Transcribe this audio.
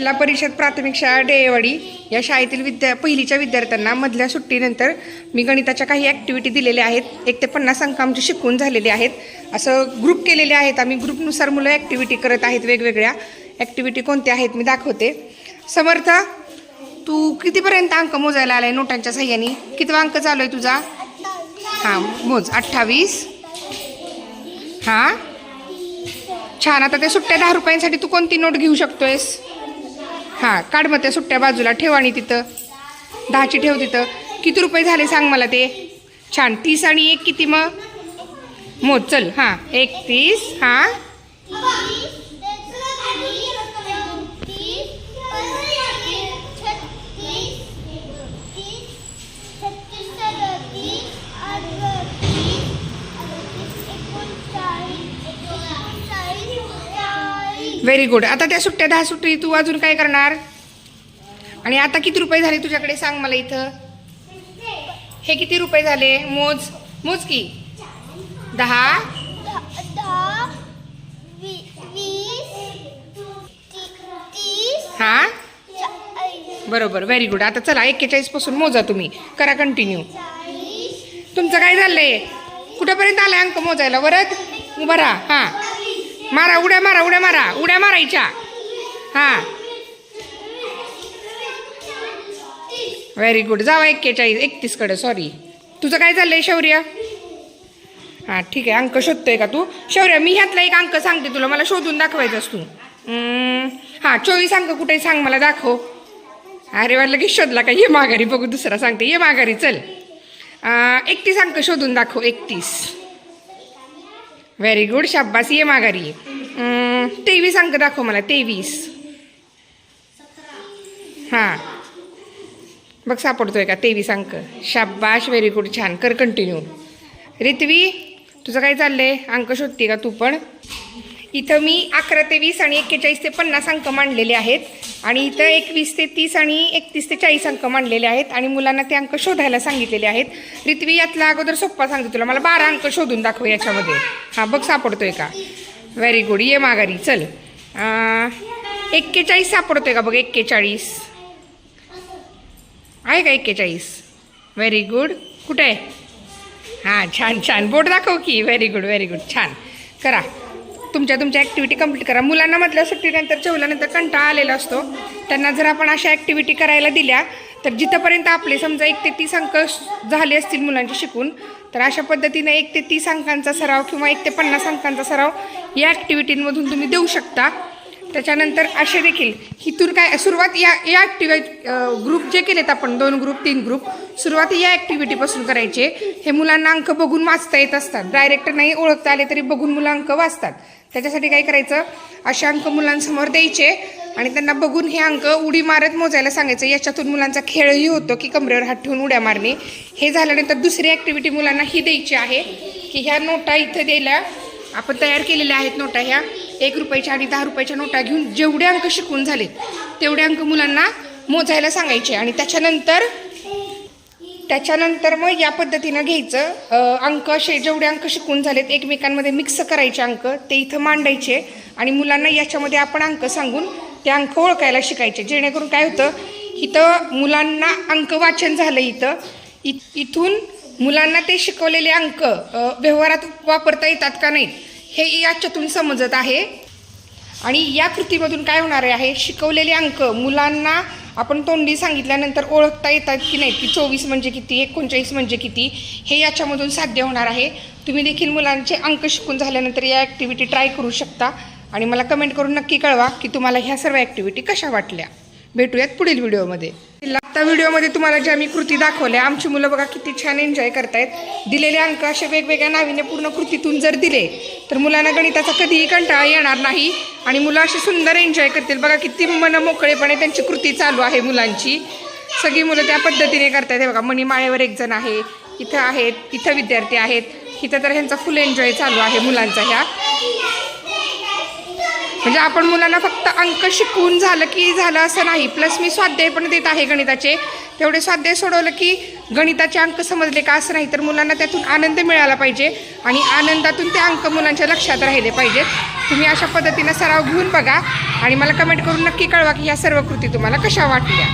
जिल्हा परिषद प्राथमिक शाळा डेवाडी या शाळेतील पहिलीच्या विद्यार्थ्यांना मधल्या सुट्टीनंतर मी गणिताच्या काही ॲक्टिव्हिटी दिलेल्या आहेत. 1 ते 50 अंक आमचे शिकवून झालेले आहेत. असं ग्रुप केलेले आहेत आम्ही. ग्रुपनुसार मुलं ॲक्टिव्हिटी करत आहेत. वेगवेगळ्या ॲक्टिव्हिटी कोणत्या आहेत मी दाखवते. समर्थ, तू कितीपर्यंत अंक मोजायला आलाय नोटांच्या साह्याने? कितवा अंक चालू आहे तुझा? हां, मोज. 28. हां, छान. आता त्या सुट्ट्या 10 रुपयांसाठी तू कोणती नोट घेऊ शकतोयस? हां, काढ मग त्या सुट्ट्या बाजूला ठेव आणि तिथं 10ची ठेव तिथं. किती रुपये झाले सांग मला ते. छान. 30 आणि 1 किती मग? मोज. चल. हां, 31. हां, व्हेरी गुड. आता त्या सुट्ट्या 10 सुट्टी तू अजून काय करणार? आणि आता किती रुपये झाले तुझ्याकडे सांग मला इथं. हे किती रुपये झाले? मोज. मोज की. 10, 20, हां, बरोबर. Very good. आता चला 41 पासून मोजा तुम्ही. करा कंटिन्यू. तुमचं काय झालंय? कुठेपर्यंत आलाय अंक मोजायला? वरत उभा राहा. हां, मारा. उड्या मारा. उड्या मारा. उड्या मारायच्या. हां, व्हेरी गुड. जावा 31 कडे. सॉरी. तुझं काय चाललंय शौर्य? हां, ठीक आहे. अंक शोधतोय का तू? शौर्य, मी ह्यातला एक अंक सांगते तुला. मला शोधून दाखवायचास तू. हां, 24 अंक कुठे सांग मला. दाखव. अरे वा, लगेच शोधला का? ये माघारी. बघू दुसरा सांगते. ये माघारी. चल. 31 अंक शोधून दाखव. 31. Very good. शाब्बास. ये माघारी. 23 अंक दाखव मला. 23. हां, बघ सापडतोय का 23 अंक? शाब्बाश. Very good. छान. कर कंटिन्यू. रित्वी, तुझं काय चाललंय? अंक शोधते का तू पण? इथं मी 11 ते 20 आणि 41 ते 50 अंक मांडलेले आहेत. आणि इथं 21 ते 30 आणि 31 ते 40 अंक मांडलेले आहेत. आणि मुलांना ते अंक शोधायला सांगितलेले आहेत. रित्वी, यातला अगोदर सोप्पा सांगते तुला. मला 12 अंक शोधून दाखव याच्यामध्ये. हां, बघ सापडतोय का? Very good. ये माघारी. चल. 41 सापडतोय का? बघ. 41 आहे का? 41. Very good. कुठे आहे? हां, छान छान. बोर्ड दाखव की. Very good. Very good. छान. करा. तुमच्या ॲक्टिव्हिटी कंप्लीट करा. मुलांना मधल्या सुट्टीनंतर जेवल्यानंतर कंटाळा आलेला असतो. त्यांना जर आपण अशा ॲक्टिव्हिटी करायला दिल्या तर जिथंपर्यंत आपले समजा 1 ते 30 अंक झाले असतील मुलांचे शिकून, तर अशा पद्धतीने 1 ते 30 अंकांचा सराव किंवा 1 ते 50 अंकांचा सराव या ॲक्टिव्हिटींमधून तुम्ही देऊ शकता. त्याच्यानंतर असे देखील इथून काय सुरुवात या ग्रुप जे केलेत आपण 2 ग्रुप 3 ग्रुप, सुरुवात या ॲक्टिव्हिटीपासून करायचे. हे मुलांना अंक बघून वाचता येत असतात. डायरेक्ट नाही ओळखता आले तरी बघून मुलं अंक वाचतात. त्याच्यासाठी काय करायचं? असे अंक मुलांसमोर द्यायचे आणि त्यांना बघून हे अंक उडी मारत मोजायला सांगायचं. याच्यातून मुलांचा खेळही होतो की कमरेवर हात ठेवून उड्या मारणे. हे झाल्यानंतर दुसरी ॲक्टिव्हिटी मुलांना ही द्यायची आहे की ह्या नोटा इथं द्यायला आपण तयार केलेल्या आहेत. नोटा ह्या 1 रुपयाच्या आणि 10 रुपयाच्या नोटा घेऊन जेवढे अंक शिकवून झालेत तेवढे अंक मुलांना मोजायला सांगायचे. आणि त्याच्यानंतर मग या पद्धतीनं घ्यायचं. अंक असे जेवढे अंक शिकवून झालेत एकमेकांमध्ये मिक्स करायचे अंक, ते इथं मांडायचे आणि मुलांना याच्यामध्ये आपण अंक सांगून ते अंक ओळखायला शिकायचे. जेणेकरून काय होतं, इथं मुलांना अंक वाचन झालं. इथून मुलांना ते शिकवलेले अंक व्यवहारात वापरता येतात का नाहीत हे याच्यातून समजत आहे. आणि या कृतीमधून काय होणार आहे, शिकवलेले अंक मुलांना आपण तोंडी सांगितल्यानंतर ओळखता येतात की नाहीत, की 24 म्हणजे किती, 39 म्हणजे किती, हे याच्यामधून साध्य होणार आहे. तुम्ही देखील मुलांचे अंक शिकून झाल्यानंतर या ॲक्टिव्हिटी ट्राय करू शकता आणि मला कमेंट करून नक्की कळवा की तुम्हाला ह्या सर्व ॲक्टिव्हिटी कशा वाटल्या. भेटूयात पुढील व्हिडिओमध्ये. आता व्हिडिओमध्ये तुम्हाला ज्या मी कृती दाखवल्या, आमची मुलं बघा किती छान एन्जॉय करतायत. दिलेले अंक असे वेगवेगळ्या नाविन्यपूर्ण कृतीतून जर दिले तर मुलांना गणिताचा कधीही कंटाळा येणार नाही आणि मुलं अशी सुंदर एन्जॉय करतील. बघा किती मन मोकळेपणे त्यांची कृती चालू आहे मुलांची. सगळी मुलं त्या पद्धतीने करतायत. हे बघा मणिमाळेवर एक जण आहे, इथं आहेत, इथं विद्यार्थी आहेत, इथं तर ह्यांचा फुल एन्जॉय चालू आहे मुलांचा. ह्या म्हणजे आपण मुलांना फक्त अंक शिकवून झालं की झालं असं नाही. प्लस मी स्वाध्याय पण देत आहे गणिताचे. तेवढे स्वाध्याय सोडवलं की गणिताचे अंक समजले का असं नाही, तर मुलांना त्यातून आनंद मिळाला पाहिजे आणि आनंदातून ते अंक मुलांच्या लक्षात राहिले पाहिजेत. तुम्ही अशा पद्धतीनं सराव घेऊन बघा आणि मला कमेंट करून नक्की कळवा की ह्या सर्व कृती तुम्हाला कशा वाटल्या.